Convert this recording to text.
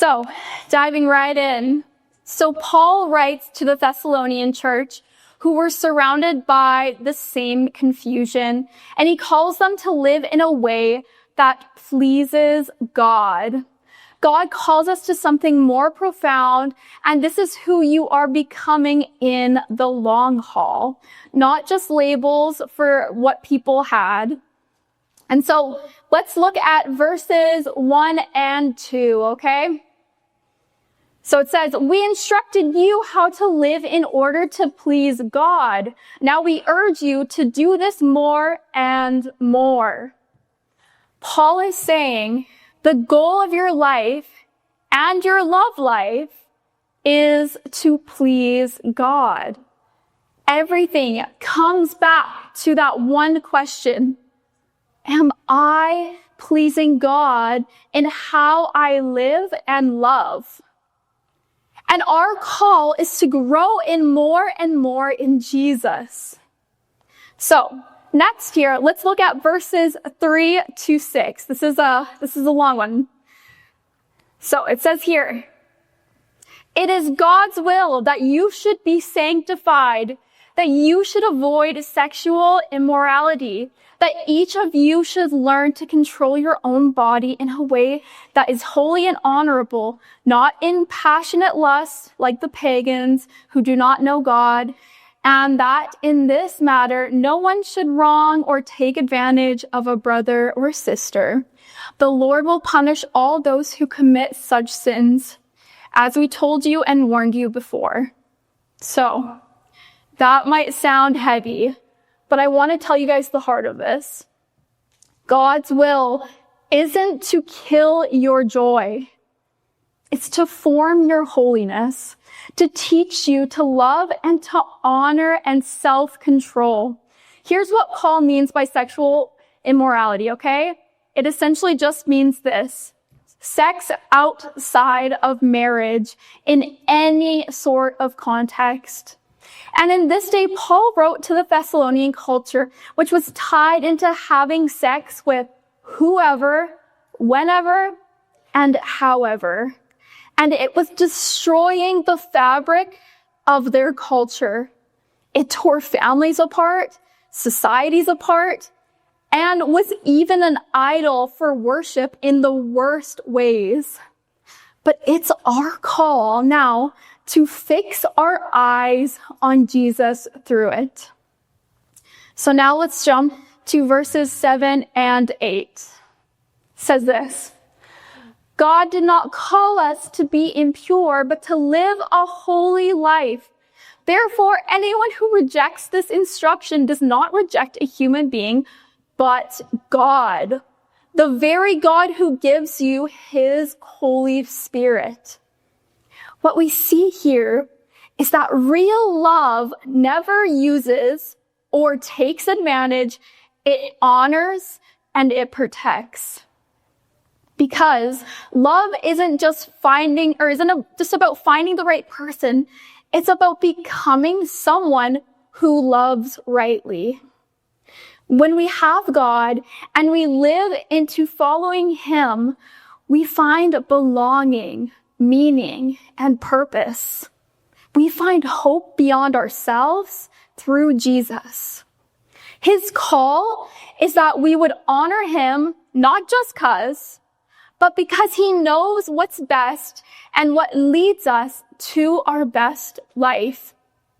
So, diving right in. So Paul writes to the Thessalonian church who were surrounded by the same confusion, and he calls them to live in a way that pleases God. God calls us to something more profound, and this is who you are becoming in the long haul, not just labels for what people had. And so let's look at verses 1 and 2, okay? So it says, we instructed you how to live in order to please God. Now we urge you to do this more and more. Paul is saying the goal of your life and your love life is to please God. Everything comes back to that one question. Am I pleasing God in how I live and love? And our call is to grow in more and more in Jesus. So next here, let's look at verses 3 to 6. This is a long one. So it says here, it is God's will that you should be sanctified, that you should avoid sexual immorality, that each of you should learn to control your own body in a way that is holy and honorable, not in passionate lust like the pagans who do not know God, and that in this matter no one should wrong or take advantage of a brother or sister. The Lord will punish all those who commit such sins, as we told you and warned you before. So, that might sound heavy, but I want to tell you guys the heart of this. God's will isn't to kill your joy. It's to form your holiness, to teach you to love and to honor and self-control. Here's what Paul means by sexual immorality, okay? It essentially just means this: sex outside of marriage in any sort of context. And in this day, Paul wrote to the Thessalonian culture, which was tied into having sex with whoever, whenever, and however. And it was destroying the fabric of their culture. It tore families apart, societies apart, and was even an idol for worship in the worst ways. But it's our call now to fix our eyes on Jesus through it. So now let's jump to verses 7 and 8. It says this: God did not call us to be impure, but to live a holy life. Therefore, anyone who rejects this instruction does not reject a human being, but God, the very God who gives you his Holy Spirit. What we see here is that real love never uses or takes advantage. It honors and it protects. Because love isn't just just about finding the right person. It's about becoming someone who loves rightly. When we have God and we live into following him, we find belonging, meaning, and purpose. We find hope beyond ourselves through Jesus. His call is that we would honor him, not just but because he knows what's best and what leads us to our best life.